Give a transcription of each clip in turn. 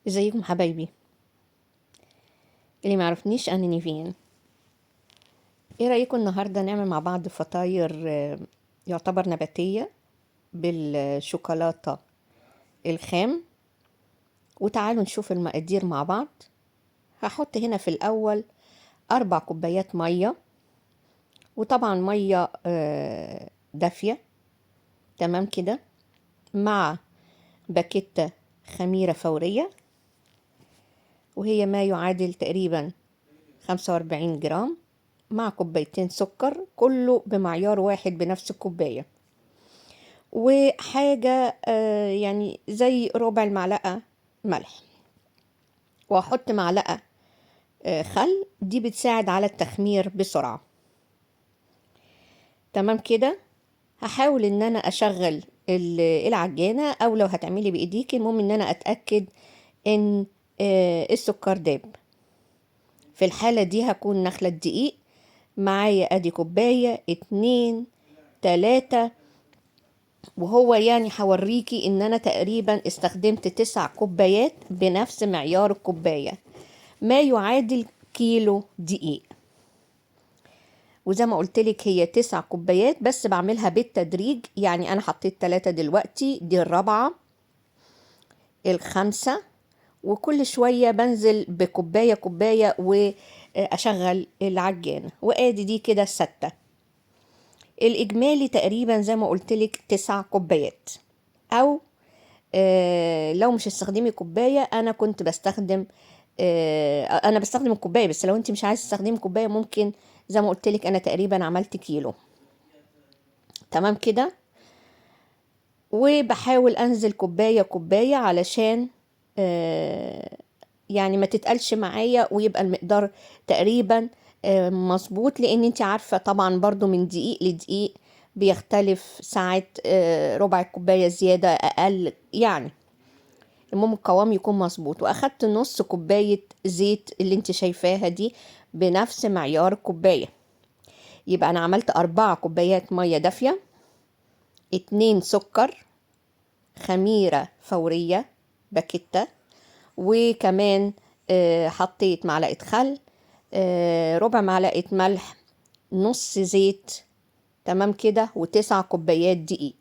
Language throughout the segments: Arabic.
ازيكم حبايبي؟ اللي معرفنيش انا نيفين. ايه رأيكم النهاردة نعمل مع بعض فطاير يعتبر نباتية بالشوكولاتة الخام. وتعالوا نشوف المقادير مع بعض. هحط هنا في الاول 4 كوبايات مية، وطبعا مية دافية تمام كده، مع باكيتة خميرة فورية، وهي ما يعادل تقريبا 45 جرام، مع كوبايتين سكر، كله بمعيار واحد بنفس الكوباية، وحاجة يعني زي ربع المعلقة ملح، وأحط معلقة خل، دي بتساعد على التخمير بسرعة. تمام كده. هحاول ان انا اشغل العجانة، او لو هتعملي بايديك المهم ان انا اتأكد ان السكر داب. في الحالة دي هكون نخلة دقيق معايا، ادي كوباية 2 3، وهو يعني هوريكي ان انا تقريبا استخدمت 9 كوبايات بنفس معيار الكوباية، ما يعادل كيلو دقيق. وزي ما قلتلك هي 9 كوبايات، بس بعملها بالتدريج، يعني انا حطيت 3 دلوقتي، دي الرابعة، الخامسة، وكل شوية بنزل بكوباية كوباية واشغل العجانة، وادي دي كده 6. الاجمالي تقريبا زي ما قلتلك 9 كوبايات. او لو مش هتستخدمي كوباية، انا كنت بستخدم انا بستخدم الكوباية، بس لو انت مش عايز تستخدمي كوباية ممكن زي ما قلت لك انا تقريبا عملت كيلو. تمام كده. وبحاول انزل كوباية كوباية علشان يعني ما تتقلش معايا، ويبقى المقدار تقريبا مظبوط، لان انت عارفة طبعا برضو من دقيق لدقيق بيختلف ساعات، ربع الكوباية زيادة اقل يعني. المهم القوام يكون مظبوط. واخدت نص كوباية زيت اللي انت شايفاها دي بنفس معيار الكوباية. يبقى انا عملت 4 كوبايات مية دافية، 2 سكر، خميرة فورية باكيتة، وكمان حطيت معلقة خل، ربع معلقة ملح، نص زيت. تمام كده. و9 كوبايات دقيق.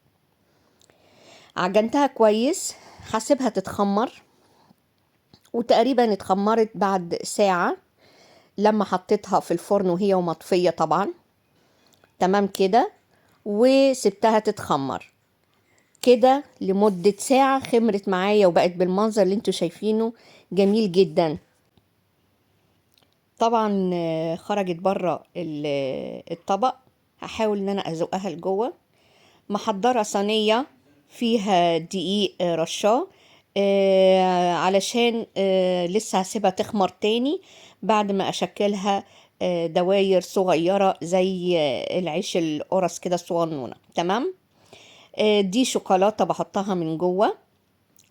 عجنتها كويس، هسيبها تتخمر، وتقريبا اتخمرت بعد ساعة لما حطيتها في الفرن وهي ومطفية طبعا. تمام كده. وسبتها تتخمر كده لمدة ساعة، خمرت معايا وبقت بالمنظر اللي انتوا شايفينه، جميل جدا. طبعا خرجت بره الطبق. هحاول ان انا ازقها لجوه. محضرة صينية فيها دقيق رشاه، علشان لسه هسيبها تخمر تاني بعد ما اشكلها دواير صغيرة زي العيش القرص كده صغنونة. تمام. دي شوكولاتة بحطها من جوه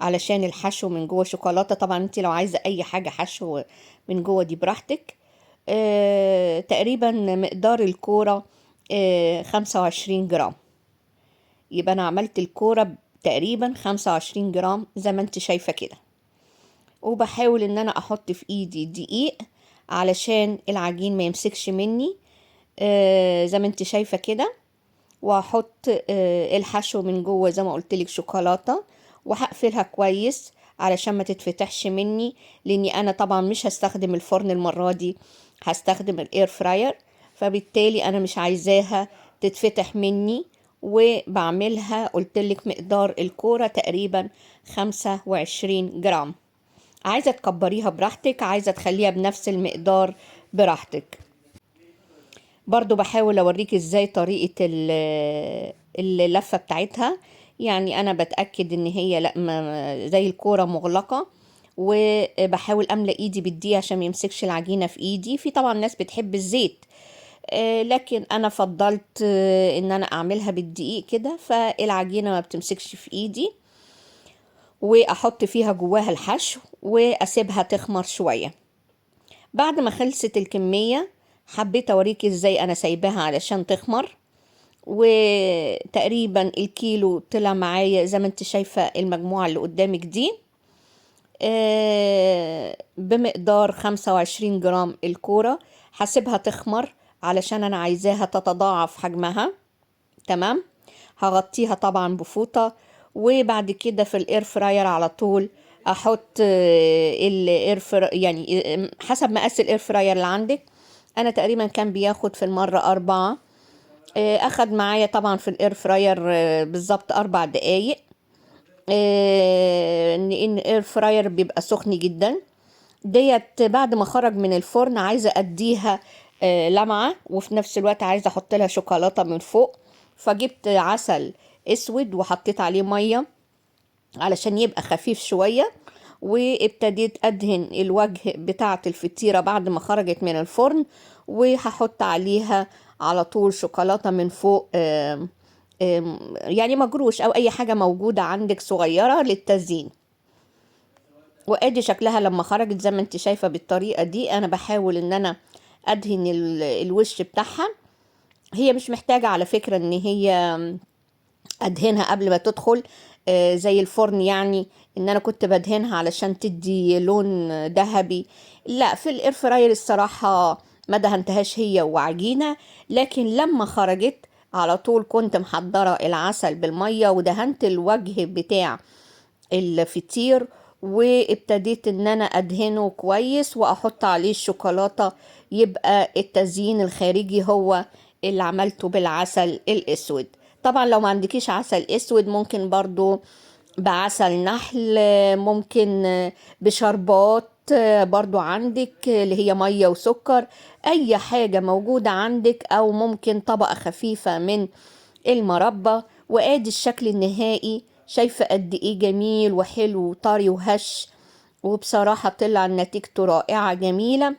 علشان الحشو من جوه شوكولاتة. طبعا انت لو عايزة اي حاجة حشو من جوه دي براحتك. تقريبا مقدار الكورة 25 جرام. يبقى انا عملت الكورة تقريبا 25 جرام زي ما انت شايفة كده. وبحاول ان انا احط في ايدي دقيق علشان العجين ما يمسكش مني، زي ما انت شايفة كده. واحط الحشو من جوه زي ما قلت لك شوكولاته، وهقفلها كويس علشان ما تتفتحش مني، لاني انا طبعا مش هستخدم الفرن المره دي، هستخدم الاير فراير، فبالتالي انا مش عايزاها تتفتح مني. وبعملها قلت لك مقدار الكوره تقريبا 25 جرام. عايزه تكبريها براحتك، عايزه تخليها بنفس المقدار براحتك. برضو بحاول اوريك ازاي طريقة اللفة بتاعتها. يعني انا بتأكد ان هي لا زي الكورة مغلقة، وبحاول املأ ايدي بالدقيق عشان ما يمسكش العجينة في ايدي. في طبعا ناس بتحب الزيت، لكن انا فضلت ان انا اعملها بالدقيق كده، فالعجينة ما بتمسكش في ايدي. واحط فيها جواها الحشو واسيبها تخمر شوية. بعد ما خلصت الكمية حبيت اوريكي ازاي انا سايباها علشان تخمر. وتقريبا الكيلو طلع معايا زي ما انت شايفة المجموعة اللي قدامك دي. بمقدار 25 جرام الكورة. هسيبها تخمر علشان انا عايزاها تتضاعف حجمها. تمام. هغطيها طبعا بفوطة، وبعد كده في الاير فراير على طول احط يعني حسب مقاس الاير فراير اللي عندك. انا تقريبا كان بياخد في المرة 4. اخد معايا طبعا في الاير فراير بالظبط 4 دقايق. ان الاير فراير بيبقى سخن جدا. ديت بعد ما خرج من الفرن عايزة اديها لمعة، وفي نفس الوقت عايزة احط لها شوكولاتة من فوق. فجبت عسل اسود وحطيت عليه مية علشان يبقى خفيف شوية، وابتديت ادهن الوجه بتاعة الفطيرة بعد ما خرجت من الفرن، وهحط عليها على طول شوكولاتة من فوق، يعني مجروش او اي حاجة موجودة عندك صغيرة للتزيين. وادي شكلها لما خرجت زي ما انت شايفة بالطريقة دي. انا بحاول ان انا ادهن الوش بتاعها. هي مش محتاجة على فكرة ان هي ادهنها قبل ما تدخل زي الفرن، يعني ان انا كنت بدهنها علشان تدي لون ذهبي. لا، في الاير فراير الصراحة ما دهنتهاش هي وعجينة. لكن لما خرجت على طول كنت محضرة العسل بالمية ودهنت الوجه بتاع الفطير، وابتديت ان انا ادهنه كويس واحط عليه الشوكولاتة، يبقى التزيين الخارجي هو اللي عملته بالعسل الاسود. طبعا لو ما عندكيش عسل اسود ممكن برضو بعسل نحل، ممكن بشربات برضو عندك اللي هي مية وسكر، اي حاجة موجودة عندك، او ممكن طبقة خفيفة من المربى. وادي الشكل النهائي. شايفة قد ايه جميل وحلو وطري وهش، وبصراحة طلع نتيجته رائعة جميلة.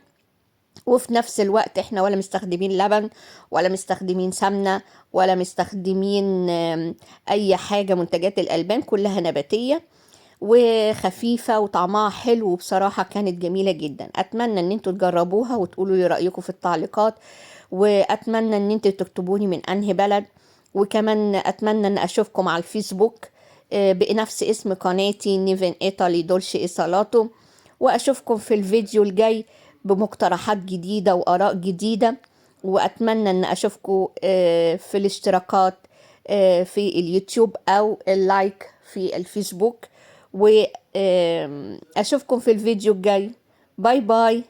وفي نفس الوقت احنا ولا مستخدمين لبن ولا مستخدمين سمنة ولا مستخدمين اي حاجة منتجات الالبان، كلها نباتية وخفيفة وطعمها حلو. وبصراحة كانت جميلة جدا. اتمنى ان انتوا تجربوها وتقولوا لي رأيكم في التعليقات، واتمنى ان انتوا تكتبوني من انهي بلد. وكمان اتمنى ان اشوفكم على الفيسبوك بنفس اسم قناتي نيفن ايطالي دولشي ايصالاتو. واشوفكم في الفيديو الجاي بمقترحات جديدة واراء جديدة. واتمنى ان اشوفكم في الاشتراكات في اليوتيوب او اللايك في الفيسبوك. واشوفكم في الفيديو الجاي. باي باي.